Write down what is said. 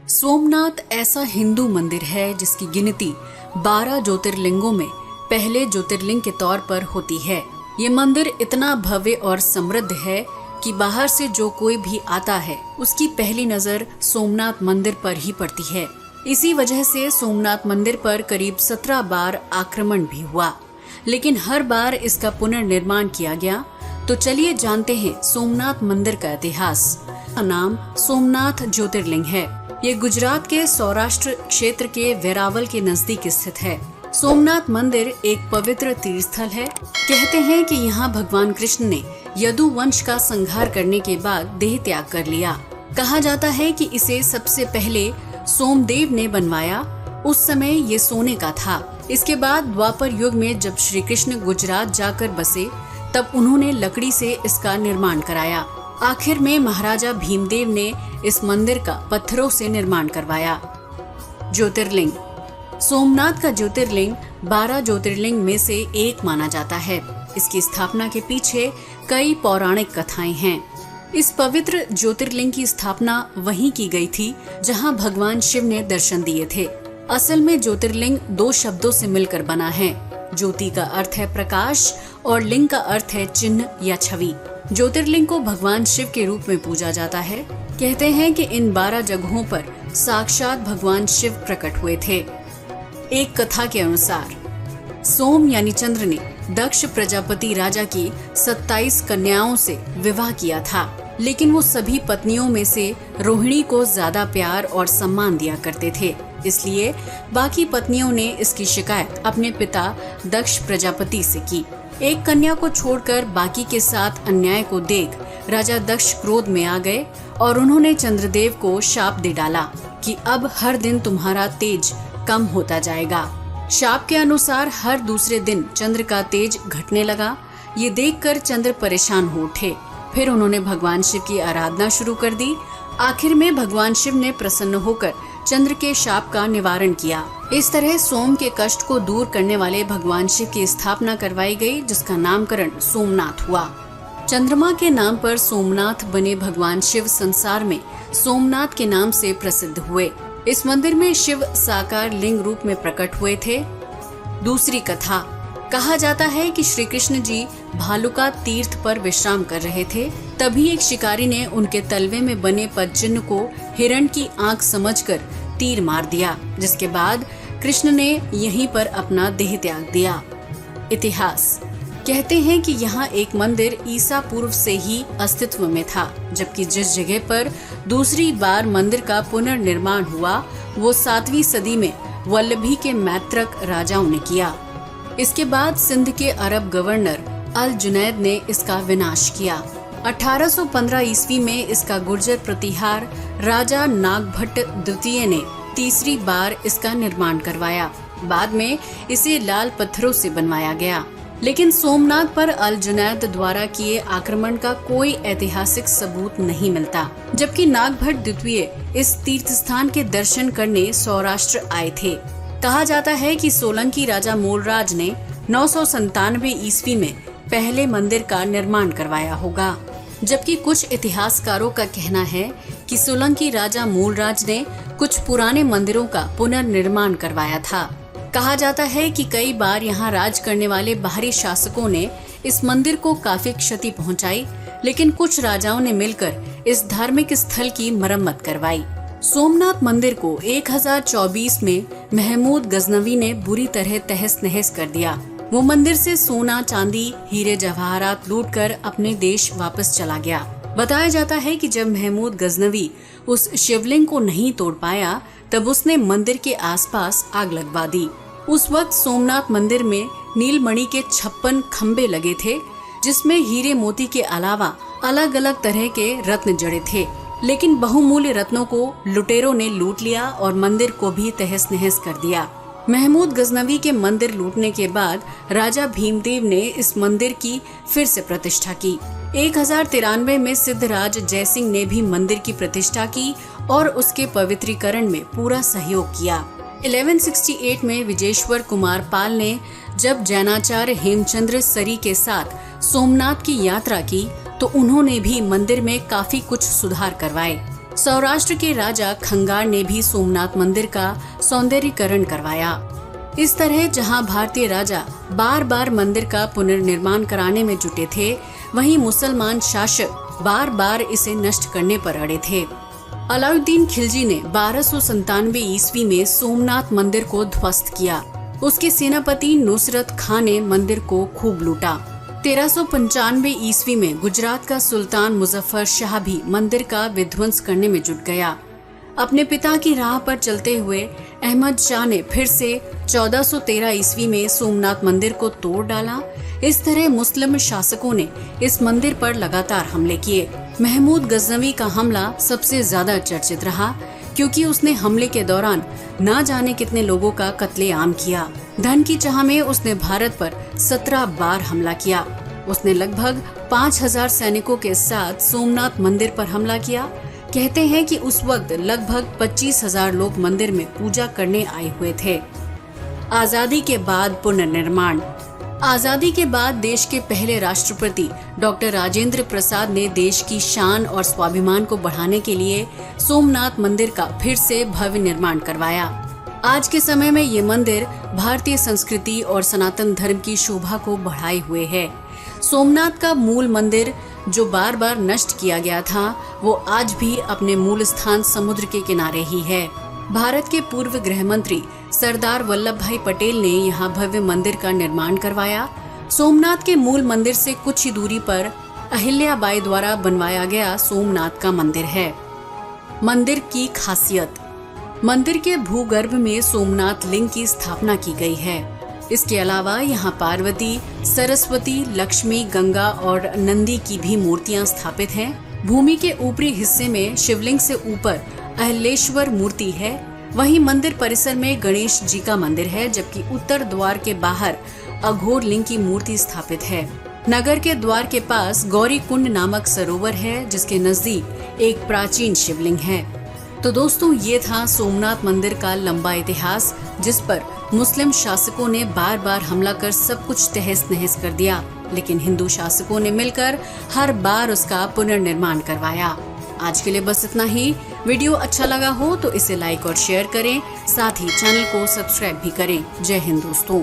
सोमनाथ ऐसा हिंदू मंदिर है जिसकी गिनती 12 ज्योतिर्लिंगों में पहले ज्योतिर्लिंग के तौर पर होती है। ये मंदिर इतना भव्य और समृद्ध है कि बाहर से जो कोई भी आता है उसकी पहली नजर सोमनाथ मंदिर पर ही पड़ती है। इसी वजह से सोमनाथ मंदिर पर करीब 17 बार आक्रमण भी हुआ, लेकिन हर बार इसका पुनर्निर्माण किया गया। तो चलिए जानते हैं सोमनाथ मंदिर का इतिहास। नाम सोमनाथ ज्योतिर्लिंग है। ये गुजरात के सौराष्ट्र क्षेत्र के वेरावल के नजदीक स्थित है। सोमनाथ मंदिर एक पवित्र तीर्थ स्थल है। कहते हैं कि यहाँ भगवान कृष्ण ने यदु वंश का संहार करने के बाद देह त्याग कर लिया। कहा जाता है कि इसे सबसे पहले सोमदेव ने बनवाया। उस समय ये सोने का था। इसके बाद द्वापर युग में जब श्री कृष्ण गुजरात जाकर बसे तब उन्होंने लकड़ी से इसका निर्माण कराया। आखिर में महाराजा भीमदेव ने इस मंदिर का पत्थरों से निर्माण करवाया। ज्योतिर्लिंग सोमनाथ का ज्योतिर्लिंग 12 ज्योतिर्लिंग में से एक माना जाता है। इसकी स्थापना के पीछे कई पौराणिक कथाएं हैं। इस पवित्र ज्योतिर्लिंग की स्थापना वहीं की गई थी जहां भगवान शिव ने दर्शन दिए थे। असल में ज्योतिर्लिंग 2 शब्दों से मिलकर बना है। ज्योति का अर्थ है प्रकाश और लिंग का अर्थ है चिन्ह या छवि। ज्योतिर्लिंग को भगवान शिव के रूप में पूजा जाता है। कहते हैं कि इन 12 जगहों पर साक्षात भगवान शिव प्रकट हुए थे। एक कथा के अनुसार सोम यानी चंद्र ने दक्ष प्रजापति राजा की 27 कन्याओं से विवाह किया था, लेकिन वो सभी पत्नियों में से रोहिणी को ज्यादा प्यार और सम्मान दिया करते थे। इसलिए बाकी पत्नियों ने इसकी शिकायत अपने पिता दक्ष प्रजापति से की। एक कन्या को छोड़कर बाकी के साथ अन्याय को देख राजा दक्ष क्रोध में आ गए और उन्होंने चंद्रदेव को शाप दे डाला कि अब हर दिन तुम्हारा तेज कम होता जाएगा। शाप के अनुसार हर दूसरे दिन चंद्र का तेज घटने लगा। ये देखकर चंद्र परेशान हो उठे। फिर उन्होंने भगवान शिव की आराधना शुरू कर दी। आखिर में भगवान शिव ने प्रसन्न होकर चंद्र के शाप का निवारण किया। इस तरह सोम के कष्ट को दूर करने वाले भगवान शिव की स्थापना करवाई गई, जिसका नामकरण सोमनाथ हुआ। चंद्रमा के नाम पर सोमनाथ बने भगवान शिव संसार में सोमनाथ के नाम से प्रसिद्ध हुए। इस मंदिर में शिव साकार लिंग रूप में प्रकट हुए थे। दूसरी कथा, कहा जाता है कि श्री कृष्ण जी भालुका तीर्थ पर विश्राम कर रहे थे। तभी एक शिकारी ने उनके तलवे में बने पदचिन्ह को हिरण की आंख समझकर तीर मार दिया, जिसके बाद कृष्ण ने यहीं पर अपना देह त्याग दिया। इतिहास कहते हैं कि यहाँ एक मंदिर ईसा पूर्व से ही अस्तित्व में था, जबकि जिस जगह पर दूसरी बार मंदिर का पुनर्निर्माण हुआ वो 7वीं सदी में वल्लभी के मैत्रक राजाओं ने किया। इसके बाद सिंध के अरब गवर्नर अल जुनैद ने इसका विनाश किया। 1815 ईस्वी में इसका गुर्जर प्रतिहार राजा नागभट्ट द्वितीय ने तीसरी बार इसका निर्माण करवाया। बाद में इसे लाल पत्थरों से बनवाया गया, लेकिन सोमनाथ पर अल जुनैद द्वारा किए आक्रमण का कोई ऐतिहासिक सबूत नहीं मिलता। जबकि नागभट्ट द्वितीय इस तीर्थ स्थान के दर्शन करने सौराष्ट्र आए थे। कहा जाता है कि सोलंकी राजा मूलराज ने 997 ईस्वी में पहले मंदिर का निर्माण करवाया होगा, जबकि कुछ इतिहासकारों का कहना है कि सोलंकी राजा मूलराज ने कुछ पुराने मंदिरों का पुनर्निर्माण करवाया था। कहा जाता है कि कई बार यहाँ राज करने वाले बाहरी शासकों ने इस मंदिर को काफी क्षति पहुँचाई, लेकिन कुछ राजाओं ने मिलकर इस धार्मिक स्थल की मरम्मत करवाई। सोमनाथ मंदिर को 1024 में महमूद गजनवी ने बुरी तरह तहस नहस कर दिया। वो मंदिर से सोना, चांदी, हीरे जवाहरात लूटकर अपने देश वापस चला गया। बताया जाता है कि जब महमूद गजनवी उस शिवलिंग को नहीं तोड़ पाया तब उसने मंदिर के आसपास आग लगवा दी। उस वक्त सोमनाथ मंदिर में नीलमणि के 56 खंबे लगे थे, जिसमें हीरे मोती के अलावा अलग अलग तरह के रत्न जड़े थे, लेकिन बहुमूल्य रत्नों को लुटेरों ने लूट लिया और मंदिर को भी तहस नहस कर दिया। महमूद गजनवी के मंदिर लूटने के बाद राजा भीमदेव ने इस मंदिर की फिर से प्रतिष्ठा की। 1093 में सिद्धराज जयसिंह ने भी मंदिर की प्रतिष्ठा की और उसके पवित्रीकरण में पूरा सहयोग किया। 1168 में विजेश्वर कुमार पाल ने जब जैनाचार्य हेमचंद्र सरी के साथ सोमनाथ की यात्रा की तो उन्होंने भी मंदिर में काफी कुछ सुधार करवाए। सौराष्ट्र के राजा खंगार ने भी सोमनाथ मंदिर का सौंदर्यीकरण करवाया। इस तरह जहां भारतीय राजा बार बार मंदिर का पुनर्निर्माण कराने में जुटे थे, वहीं मुसलमान शासक बार बार इसे नष्ट करने पर अड़े थे। अलाउद्दीन खिलजी ने 1297 ईस्वी में सोमनाथ मंदिर को ध्वस्त किया। उसके सेनापति नुसरत खां ने मंदिर को खूब लूटा। 1395 ईस्वी में गुजरात का सुल्तान मुजफ्फर शाह भी मंदिर का विध्वंस करने में जुट गया। अपने पिता की राह पर चलते हुए अहमद शाह ने फिर से 1413 ईस्वी में सोमनाथ मंदिर को तोड़ डाला। इस तरह मुस्लिम शासकों ने इस मंदिर पर लगातार हमले किए। महमूद गजनवी का हमला सबसे ज्यादा चर्चित रहा, क्योंकि उसने हमले के दौरान न जाने कितने लोगों का कत्लेआम किया। धन की चाह में उसने भारत पर 17 बार हमला किया। उसने लगभग 5000 सैनिकों के साथ सोमनाथ मंदिर पर हमला किया। कहते हैं कि उस वक्त लगभग 25,000 लोग मंदिर में पूजा करने आए हुए थे। आजादी के बाद पुनर्निर्माण। आजादी के बाद देश के पहले राष्ट्रपति डॉक्टर राजेंद्र प्रसाद ने देश की शान और स्वाभिमान को बढ़ाने के लिए सोमनाथ मंदिर का फिर से भव्य निर्माण करवाया। आज के समय में ये मंदिर भारतीय संस्कृति और सनातन धर्म की शोभा को बढ़ाए हुए है। सोमनाथ का मूल मंदिर जो बार बार नष्ट किया गया था, वो आज भी अपने मूल स्थान समुद्र के किनारे ही है। भारत के पूर्व गृह मंत्री सरदार वल्लभ भाई पटेल ने यहाँ भव्य मंदिर का निर्माण करवाया। सोमनाथ के मूल मंदिर से कुछ ही दूरी पर अहिल्याबाई द्वारा बनवाया गया सोमनाथ का मंदिर है। मंदिर की खासियत। मंदिर के भूगर्भ में सोमनाथ लिंग की स्थापना की गई है। इसके अलावा यहाँ पार्वती, सरस्वती, लक्ष्मी, गंगा और नंदी की भी मूर्तियाँ स्थापित हैं। भूमि के ऊपरी हिस्से में शिवलिंग से ऊपर अहिलेश्वर मूर्ति है। वहीं मंदिर परिसर में गणेश जी का मंदिर है, जबकि उत्तर द्वार के बाहर अघोर लिंग की मूर्ति स्थापित है। नगर के द्वार के पास गौरी कुंड नामक सरोवर है, जिसके नजदीक एक प्राचीन शिवलिंग है। तो दोस्तों, ये था सोमनाथ मंदिर का लंबा इतिहास, जिस पर मुस्लिम शासकों ने बार बार हमला कर सब कुछ तहस नहस कर दिया, लेकिन हिंदू शासकों ने मिलकर हर बार उसका पुनर्निर्माण करवाया। आज के लिए बस इतना ही। वीडियो अच्छा लगा हो तो इसे लाइक और शेयर करें, साथ ही चैनल को सब्सक्राइब भी करें। जय हिंद दोस्तों।